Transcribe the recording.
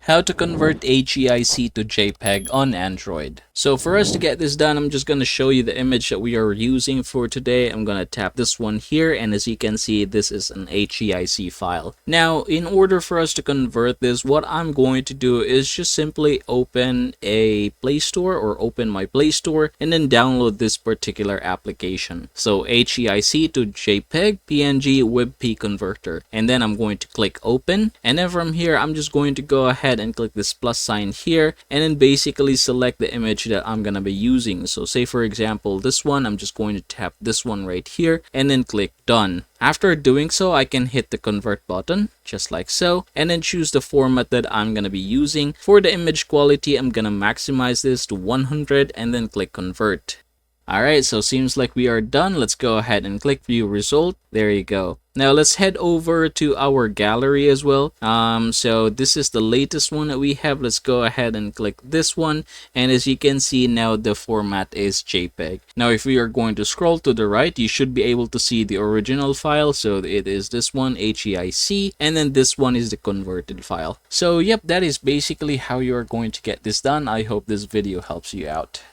How to convert HEIC to JPEG on Android. So for us to get this done, I'm just going to show you the image that we are using for today. I'm going to tap this one here, and as you can see, this is an HEIC file. Now, in order for us to convert this, what I'm going to do is just simply open a Play Store or open my Play Store and then download this particular application. So HEIC to JPEG PNG WebP converter, and then I'm going to click open, and then from here I'm just going to go ahead and click this plus sign here and then basically select the image that I'm gonna be using. So say for example this one, I'm just going to tap this one right here and then click done. After doing so, I can hit the convert button just like so and then choose the format that I'm gonna be using. For the image quality, I'm gonna maximize this to 100 and then click convert. Alright, so seems like we are done. Let's go ahead and click view result. There you go. Now let's head over to our gallery as well. So this is the latest one that we have. Let's go ahead and click this one. And as you can see now, the format is JPEG. Now if we are going to scroll to the right, you should be able to see the original file. So it is this one, HEIC, and then this one is the converted file. So yep, that is basically how you are going to get this done. I hope this video helps you out.